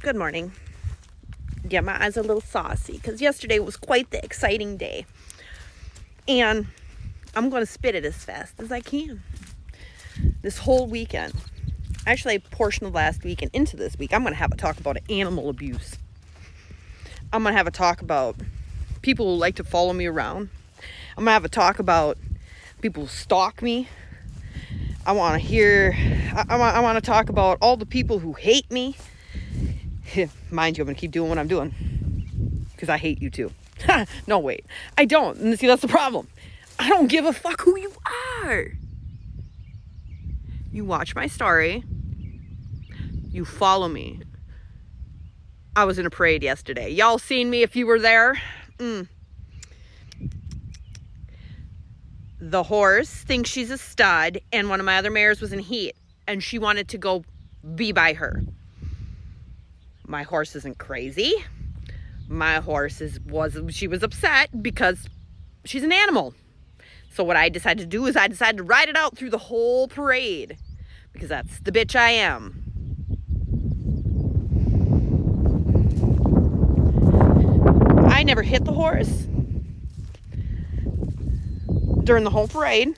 Good morning. Yeah, my eyes are a little saucy because yesterday was quite the exciting day. And I'm going to spit it as fast as I can. This whole weekend, actually a portion of last week and into this week, I'm going to have a talk about animal abuse. I'm going to have a talk about people who like to follow me around. I'm going to have a talk about people who stalk me. I want to talk about all the people who hate me. Mind you, I'm going to keep doing what I'm doing because I hate you too. No, wait, I don't. And see, that's the problem. I don't give a fuck who you are. You watch my story. You follow me. I was in a parade yesterday. Y'all seen me if you were there? The horse thinks she's a stud, and one of my other mares was in heat, and she wanted to go be by her. My horse isn't crazy. My horse she was upset because she's an animal. So what I decided to do is I decided to ride it out through the whole parade because that's the bitch I am. I never hit the horse during the whole parade.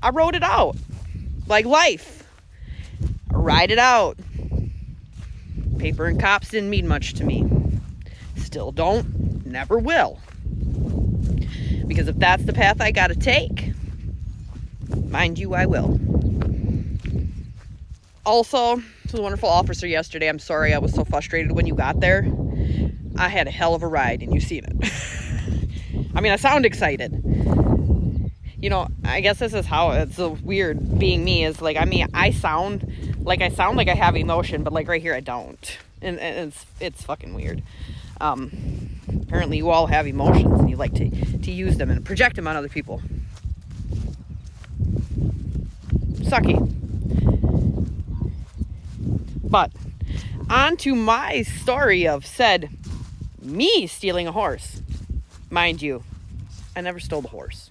I rode it out like life. I ride it out. Paper and cops didn't mean much to me. Still don't, never will. Because if that's the path I gotta take, mind you, I will. Also, to the wonderful officer yesterday, I'm sorry I was so frustrated when you got there. I had a hell of a ride and you've seen it. I mean, I sound excited. You know, I guess this is how it's so weird being me is like, I mean, I sound like I have emotion, but like right here I don't. And it's fucking weird. Apparently you all have emotions and you like to use them and project them on other people. Sucky. But on to my story of said me stealing a horse. Mind you, I never stole the horse.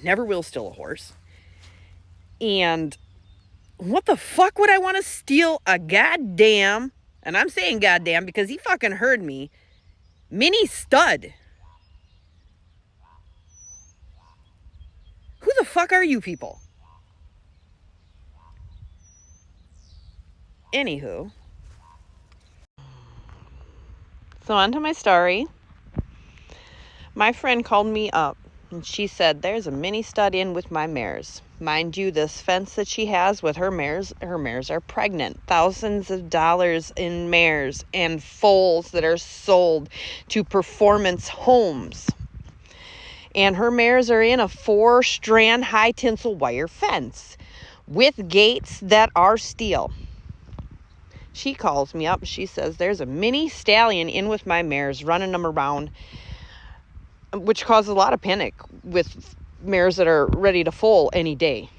Never will steal a horse. And what the fuck would I want to steal a goddamn, and I'm saying goddamn because he fucking heard me, mini stud? Who the fuck are you people? Anywho. So on to my story. My friend called me up and she said, there's a mini stud in with my mares. Mind you, this fence that she has with her mares are pregnant. Thousands of dollars in mares and foals that are sold to performance homes. And her mares are in a 4-strand high tinsel wire fence with gates that are steel. She calls me up. She says, there's a mini stallion in with my mares running them around, which causes a lot of panic with mares that are ready to foal any day.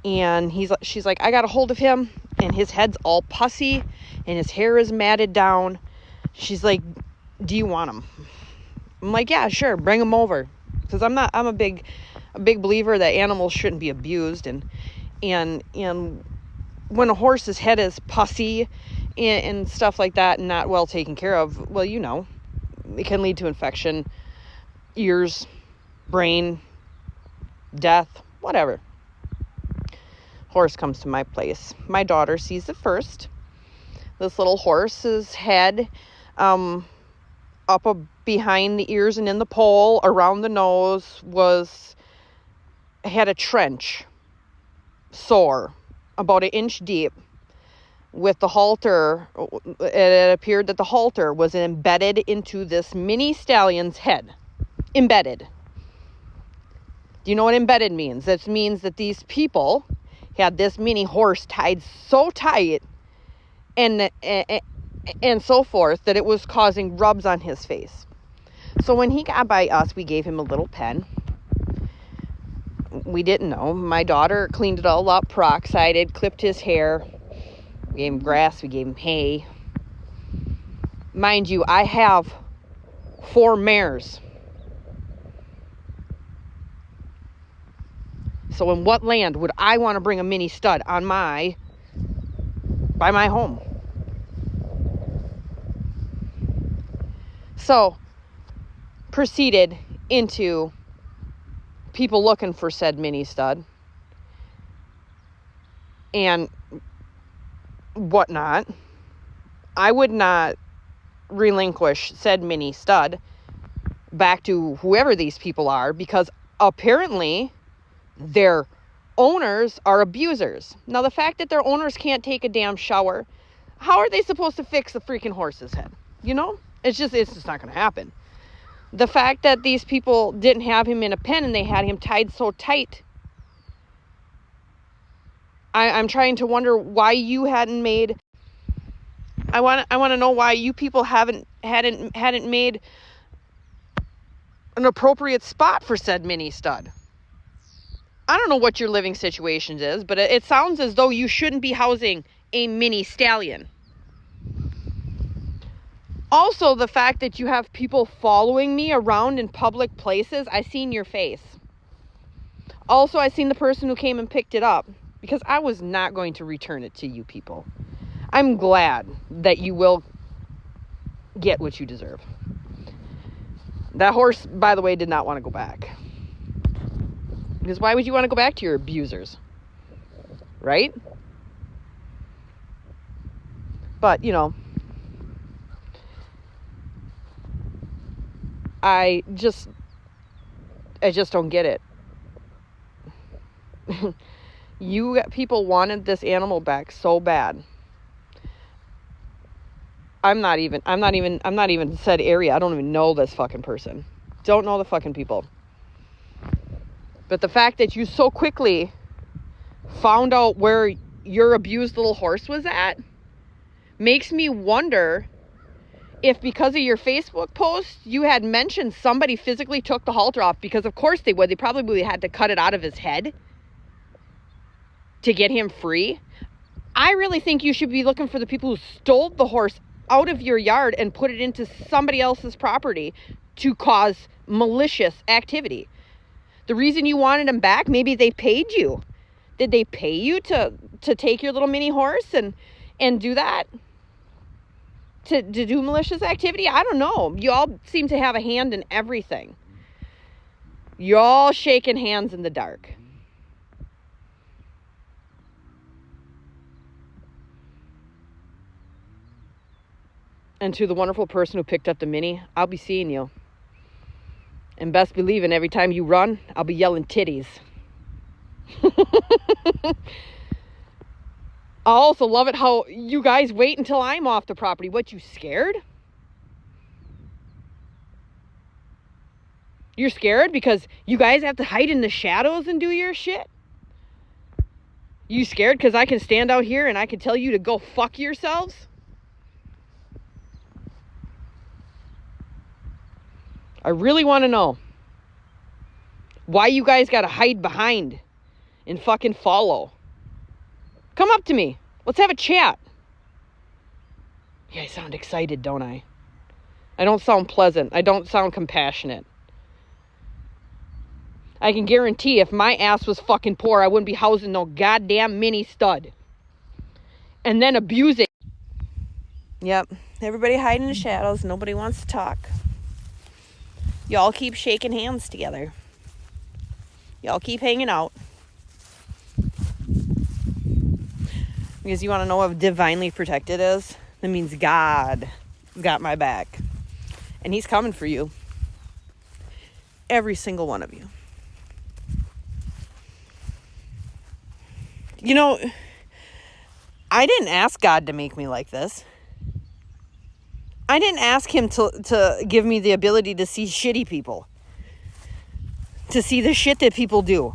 And she's like, I got a hold of him and his head's all pussy and his hair is matted down. She's like, do you want him? I'm like, yeah, sure, bring him over. Because I'm a big believer that animals shouldn't be abused, and when a horse's head is pussy and stuff like that and not well taken care of, well, you know, it can lead to infection, ears, brain, death, whatever. Horse comes to my place. My daughter sees it first. This little horse's head, behind the ears and in the poll, around the nose, had a trench, sore, about 1 inch deep. With the halter, it appeared that the halter was embedded into this mini stallion's head. Embedded. Do you know what embedded means? That means that these people had this mini horse tied so tight and so forth that it was causing rubs on his face. So when he got by us, we gave him a little pen. We didn't know. My daughter cleaned it all up, peroxided, clipped his hair. We gave him grass, we gave him hay. Mind you, I have 4 mares. So in what land would I want to bring a mini stud on by my home? So proceeded into people looking for said mini stud and whatnot. I would not relinquish said mini stud back to whoever these people are, because apparently their owners are abusers. Now, the fact that their owners can't take a damn shower, how are they supposed to fix the freaking horse's head? You know, it's just not going to happen. The fact that these people didn't have him in a pen and they had him tied so tight, I'm trying to wonder why you hadn't made. I want to know why you people hadn't made an appropriate spot for said mini stud. I don't know what your living situation is, but it sounds as though you shouldn't be housing a mini stallion. Also, the fact that you have people following me around in public places, I seen your face. Also, I seen the person who came and picked it up, because I was not going to return it to you people. I'm glad that you will get what you deserve. That horse, by the way, did not want to go back. Because why would you want to go back to your abusers? Right? But, you know, I just don't get it. You people wanted this animal back so bad. I'm not even said area. I don't even know this fucking person. Don't know the fucking people. But the fact that you so quickly found out where your abused little horse was at makes me wonder if, because of your Facebook post, you had mentioned somebody physically took the halter off, because of course they would. They probably had to cut it out of his head to get him free. I really think you should be looking for the people who stole the horse out of your yard and put it into somebody else's property to cause malicious activity. The reason you wanted him back, maybe they paid you. Did they pay you to take your little mini horse and do that? To do malicious activity? I don't know. You all seem to have a hand in everything. You're all shaking hands in the dark. And to the wonderful person who picked up the mini, I'll be seeing you. And best believe, every time you run, I'll be yelling titties. I also love it how you guys wait until I'm off the property. What, you scared? You're scared because you guys have to hide in the shadows and do your shit? You scared because I can stand out here and I can tell you to go fuck yourselves? I really want to know why you guys got to hide behind and fucking follow. Come up to me. Let's have a chat. Yeah, I sound excited, don't I? I don't sound pleasant. I don't sound compassionate. I can guarantee if my ass was fucking poor, I wouldn't be housing no goddamn mini stud. And then abusing. Yep. Everybody hiding in the shadows. Nobody wants to talk. Y'all keep shaking hands together. Y'all keep hanging out. Because you want to know what divinely protected is? That means God got my back. And he's coming for you. Every single one of you. You know, I didn't ask God to make me like this. I didn't ask him to give me the ability to see shitty people. To see the shit that people do.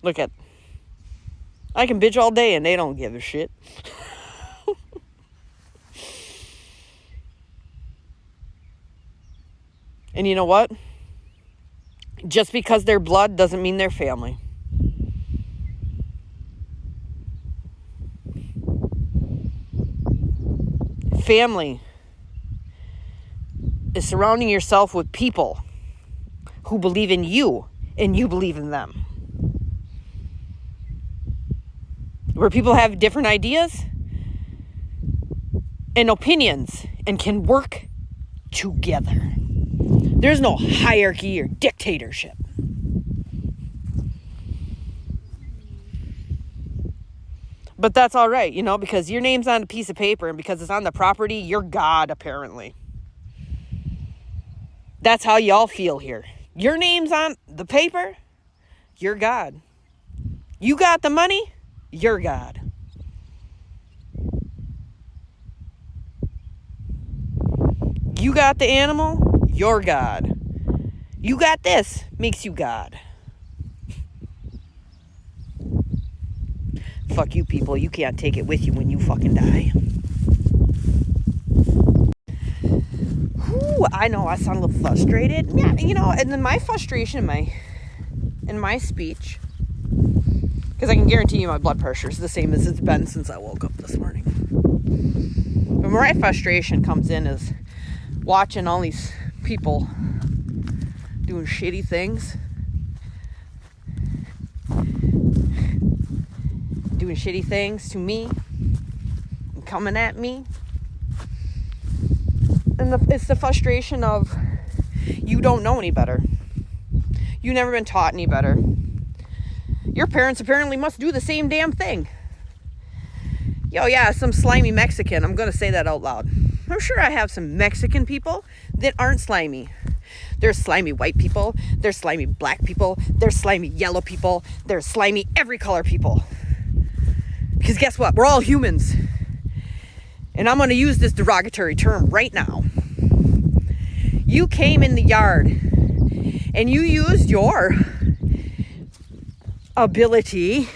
Look at, I can bitch all day and they don't give a shit. And you know what? Just because they're blood doesn't mean they're family. Family is surrounding yourself with people who believe in you and you believe in them. Where people have different ideas and opinions and can work together. There's no hierarchy or dictatorship. But that's all right, because your name's on a piece of paper and because it's on the property, you're God, apparently. That's how y'all feel here. Your name's on the paper, you're God. You got the money, you're God. You got the animal, you're God. You got this, makes you God. Fuck you people, you can't take it with you when you fucking die. Whew, I know I sound a little frustrated. Yeah, and then my frustration in my speech, because I can guarantee you my blood pressure is the same as it's been since I woke up this morning. But where my frustration comes in is watching all these people doing shitty things. Doing shitty things to me and coming at me. And it's the frustration of you don't know any better. You've never been taught any better. Your parents apparently must do the same damn thing. Yo, yeah, some slimy Mexican. I'm going to say that out loud. I'm sure I have some Mexican people that aren't slimy. There's slimy white people. There's slimy black people. There's slimy yellow people. There's slimy every color people. Because guess what? We're all humans. And I'm going to use this derogatory term right now. You came in the yard and you used your ability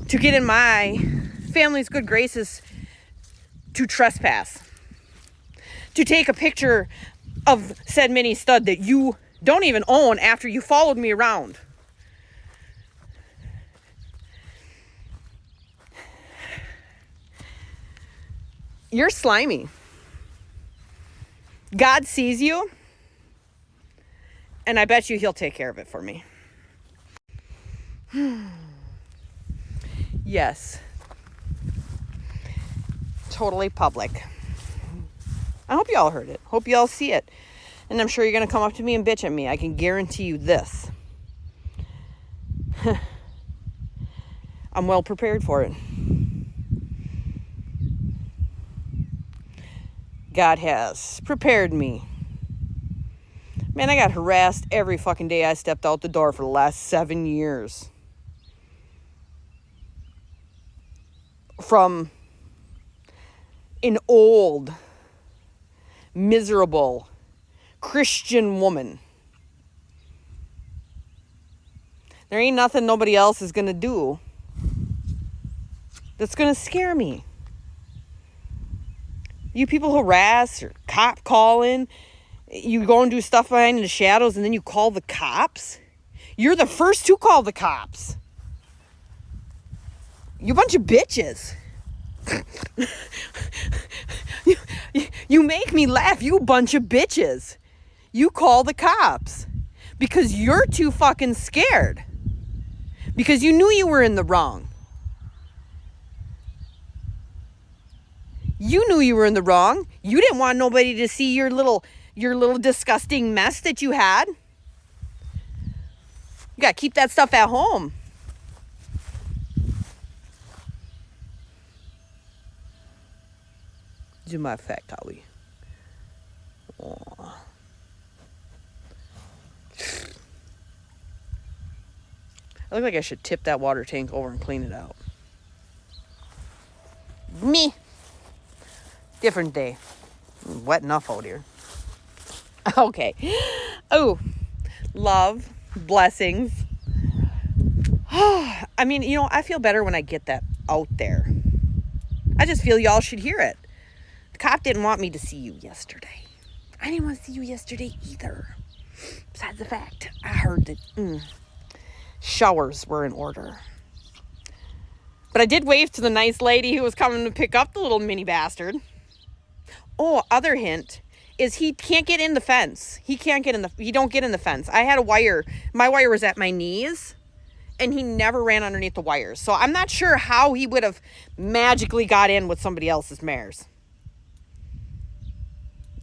to get in my family's good graces to trespass. To take a picture of said mini stud that you don't even own after you followed me around. You're slimy. God sees you, and I bet you he'll take care of it for me. Yes. Totally public. I hope y'all heard it. Hope y'all see it. And I'm sure you're going to come up to me and bitch at me. I can guarantee you this. I'm well prepared for it. God has prepared me. Man, I got harassed every fucking day I stepped out the door for the last 7 years. From an old, miserable Christian woman. There ain't nothing nobody else is going to do that's going to scare me. You people harass or cop calling. You go and do stuff behind the shadows and then you call the cops. You're the first to call the cops. You bunch of bitches. You make me laugh. You bunch of bitches. You call the cops. Because you're too fucking scared. Because you knew you were in the wrong. You knew you were in the wrong. You didn't want nobody to see your little disgusting mess that you had. You got to keep that stuff at home. Do my fact, Howie. Oh. I look like I should tip that water tank over and clean it out. Me. Different day. Wet enough out here. Okay. Oh, love, blessings. I mean, I feel better when I get that out there. I just feel y'all should hear it. The cop didn't want me to see you yesterday. I didn't want to see you yesterday either. Besides the fact, I heard that showers were in order. But I did wave to the nice lady who was coming to pick up the little mini bastard. Oh, other hint is he can't get in the fence. He don't get in the fence. I had a wire. My wire was at my knees, and he never ran underneath the wires. So I'm not sure how he would have magically got in with somebody else's mares.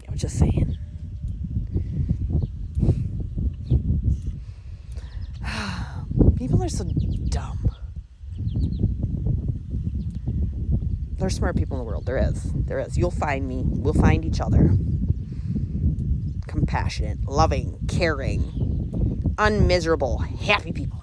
I'm just saying. People are so dumb. There's smart people in the world. There is. You'll find me. We'll find each other. Compassionate, loving, caring, unmiserable, happy people.